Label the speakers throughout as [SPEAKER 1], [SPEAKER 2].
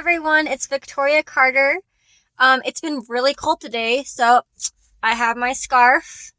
[SPEAKER 1] everyone, it's Victoria Carter. It's been really cold today, so I have my scarf.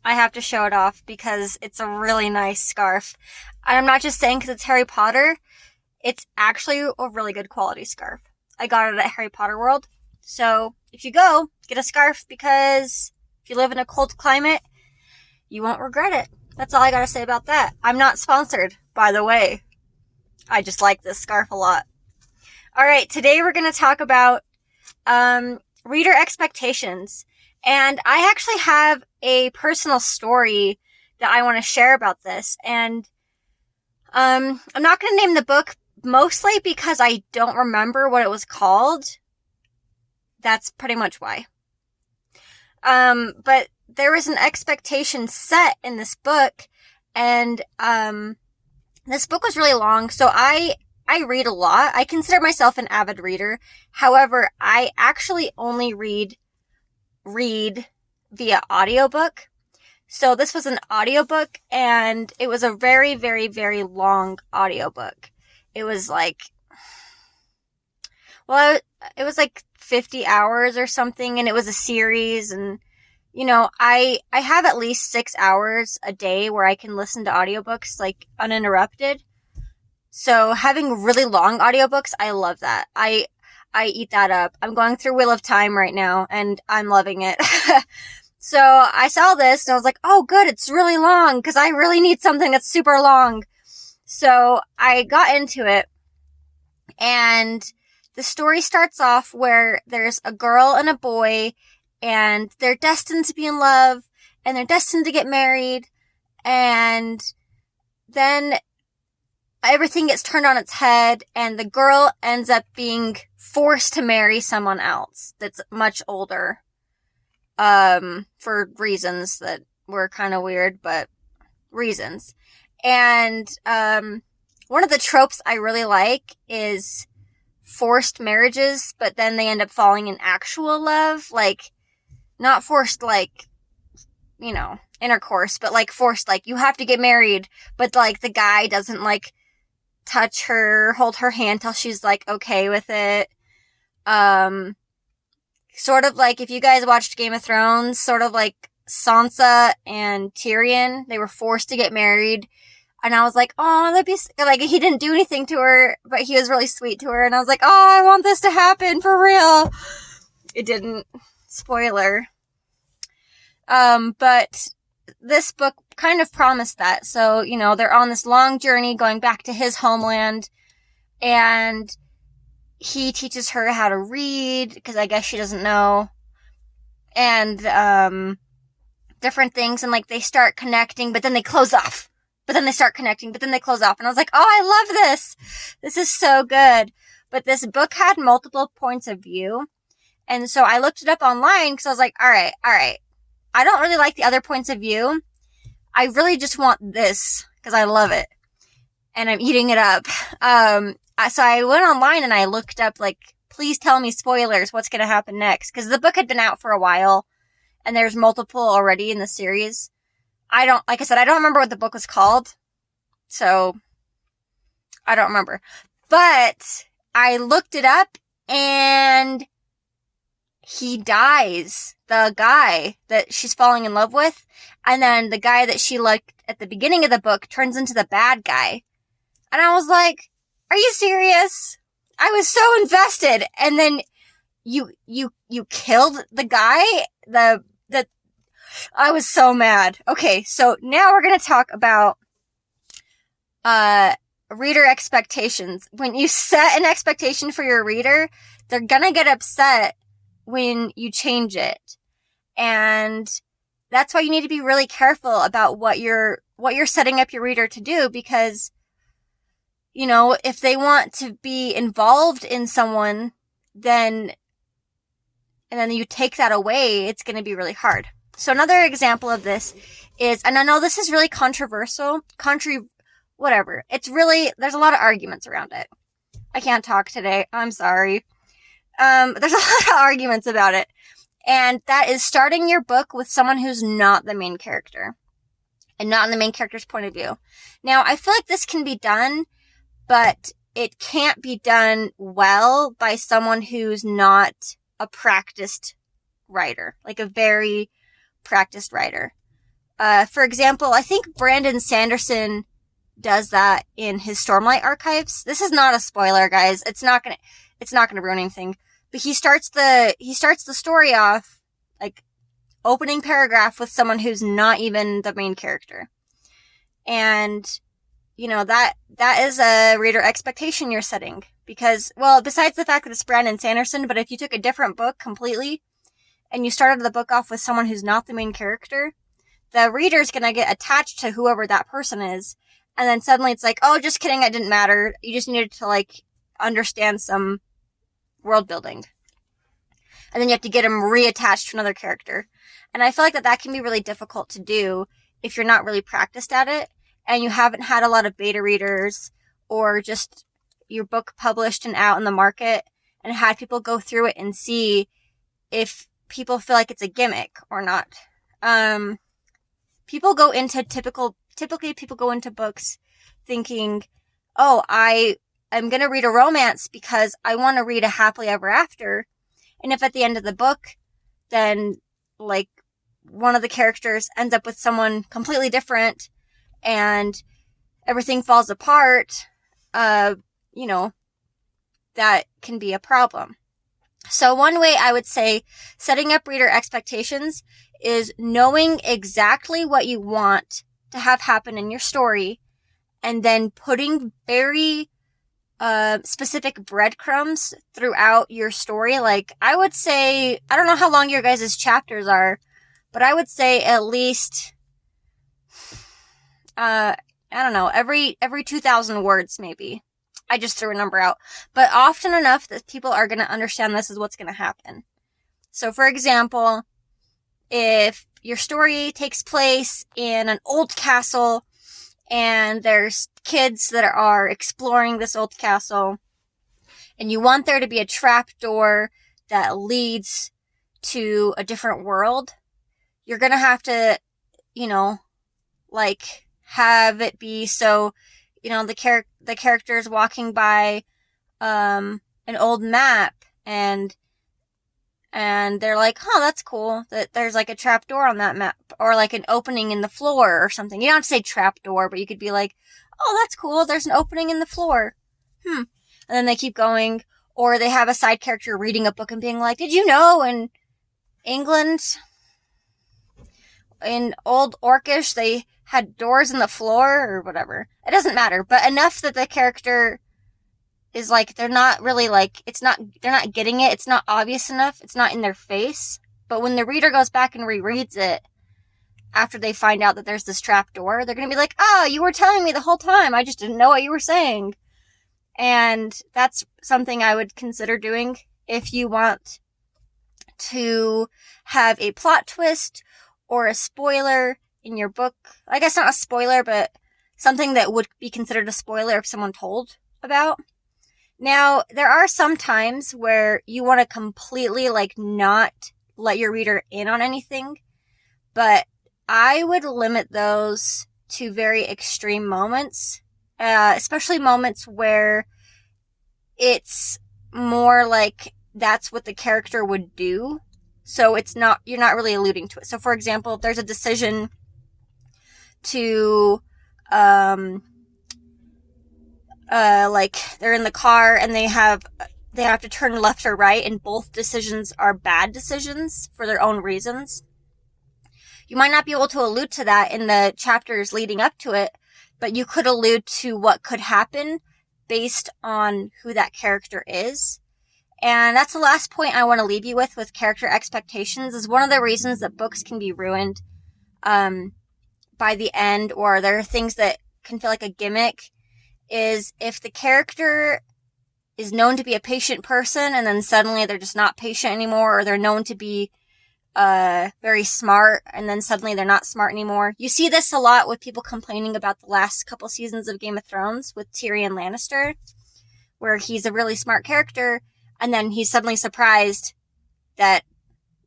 [SPEAKER 1] I have to show it off because it's a really nice scarf. And I'm not just saying because it's Harry Potter. It's actually a really good quality scarf. I got it at Harry Potter World. So if you go, get a scarf because if you live in a cold climate, you won't regret it. That's all I gotta say about that. I'm not sponsored, by the way. I just like this scarf a lot. Alright, today we're gonna talk about reader expectations. And I actually have a personal story that I want to share about this. And I'm not going to name the book mostly because I don't remember what it was called. That's pretty much why. But there was an expectation set in this book, and this book was really long, so I read a lot. I consider myself an avid reader. However, I actually only read via audiobook. So this was an audiobook, and it was a very, very, very long audiobook. It was like, it was like 50 hours or something, and it was a series, and I have at least 6 hours a day where I can listen to audiobooks like uninterrupted. So having really long audiobooks, I love that. I eat that up. I'm going through Wheel of Time right now, and I'm loving it. So I saw this, and I was like, oh, good, it's really long, because I really need something that's super long. So I got into it, and the story starts off where there's a girl and a boy, and they're destined to be in love, and they're destined to get married, and then everything gets turned on its head, and the girl ends up being forced to marry someone else that's much older, for reasons that were kind of weird, but reasons. And, one of the tropes I really like is forced marriages, but then they end up falling in actual love, like, not forced, like, intercourse, but like forced, like, you have to get married, but like, the guy doesn't, like, touch her, hold her hand till she's like okay with it. Sort of like if you guys watched Game of Thrones, sort of like Sansa and Tyrion, they were forced to get married, and I was like, oh, that'd be like, he didn't do anything to her, but he was really sweet to her, and I was like, oh, I want this to happen for real. It didn't. Spoiler. But this book kind of promised that. So, they're on this long journey going back to his homeland, and he teaches her how to read, because I guess she doesn't know, and, different things, and, like, they start connecting, but then they close off, but then they start connecting, but then they close off, and I was like, oh, I love this! This is so good! But this book had multiple points of view, and so I looked it up online, because I was like, alright, I don't really like the other points of view. I really just want this, because I love it. And I'm eating it up. So I went online and I looked up, like, please tell me spoilers, what's going to happen next. Because the book had been out for a while, and there's multiple already in the series. Like I said, I don't remember what the book was called. So, I don't remember. But, I looked it up, and he dies. The guy that she's falling in love with, and then the guy that she liked at the beginning of the book turns into the bad guy. And I was like, are you serious? I was so invested, and then you killed the guy? I was so mad. Okay, so now we're gonna talk about, reader expectations. When you set an expectation for your reader, they're gonna get upset when you change it. And that's why you need to be really careful about what you're setting up your reader to do, because, if they want to be involved in someone, and then you take that away, it's going to be really hard. So another example of this is, and I know this is really controversial, whatever. It's really, there's a lot of arguments around it. I can't talk today. I'm sorry. There's a lot of arguments about it. And that is starting your book with someone who's not the main character. And not in the main character's point of view. Now, I feel like this can be done, but it can't be done well by someone who's not a practiced writer, like a very practiced writer. For example, I think Brandon Sanderson does that in his Stormlight Archives. This is not a spoiler, guys. It's not gonna ruin anything. But he starts the story off, like, opening paragraph with someone who's not even the main character. And, you know, that is a reader expectation you're setting. Because, well, besides the fact that it's Brandon Sanderson, but if you took a different book completely, and you started the book off with someone who's not the main character, the reader's gonna get attached to whoever that person is. And then suddenly it's like, oh, just kidding, it didn't matter. You just needed to, like, understand some world building. And then you have to get them reattached to another character. And I feel like that can be really difficult to do if you're not really practiced at it, and you haven't had a lot of beta readers, or just your book published and out in the market, and had people go through it and see if people feel like it's a gimmick or not. People go into typically people go into books thinking, oh, I'm going to read a romance because I want to read a happily ever after. And if at the end of the book, then, like, one of the characters ends up with someone completely different and everything falls apart, you know, that can be a problem. So one way I would say setting up reader expectations is knowing exactly what you want to have happen in your story, and then putting very specific breadcrumbs throughout your story. Like, I would say, I don't know how long your guys' chapters are, but I would say at least, I don't know, every 2,000 words maybe. I just threw a number out. But often enough that people are going to understand this is what's going to happen. So, for example, if your story takes place in an old castle and there's kids that are exploring this old castle, and you want there to be a trapdoor that leads to a different world, you're going to have to, you know, like, have it be so, you know, the character's walking by an old map, and they're like, oh, that's cool that there's, like, a trapdoor on that map, or, like, an opening in the floor or something. You don't have to say trapdoor, but you could be like, oh, that's cool, there's an opening in the floor. And then they keep going, or they have a side character reading a book and being like, did you know in England, in old Orcish, they had doors in the floor, or whatever. It doesn't matter, but enough that the character is like, they're not really, like, they're not getting it, it's not obvious enough, it's not in their face. But when the reader goes back and rereads it, after they find out that there's this trapdoor, they're gonna be like, oh, you were telling me the whole time, I just didn't know what you were saying. And that's something I would consider doing if you want to have a plot twist or a spoiler in your book. I guess not a spoiler, but something that would be considered a spoiler if someone told about. Now, there are some times where you want to completely, like, not let your reader in on anything, but I would limit those to very extreme moments, especially moments where it's more like that's what the character would do. So you're not really alluding to it. So, for example, if there's a decision to, like, they're in the car and they have to turn left or right, and both decisions are bad decisions for their own reasons. You might not be able to allude to that in the chapters leading up to it, but you could allude to what could happen based on who that character is. And that's the last point I want to leave you with character expectations, is one of the reasons that books can be ruined by the end, or there are things that can feel like a gimmick, is if the character is known to be a patient person and then suddenly they're just not patient anymore, or they're known to be very smart and then suddenly they're not smart anymore. You see this a lot with people complaining about the last couple seasons of Game of Thrones with Tyrion Lannister, where he's a really smart character and then he's suddenly surprised that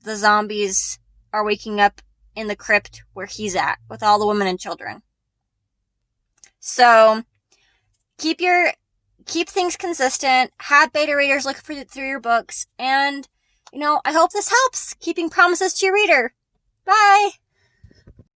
[SPEAKER 1] the zombies are waking up in the crypt where he's at with all the women and children. So keep your keep things consistent, have beta readers look through your books, and, I hope this helps keeping promises to your reader. Bye!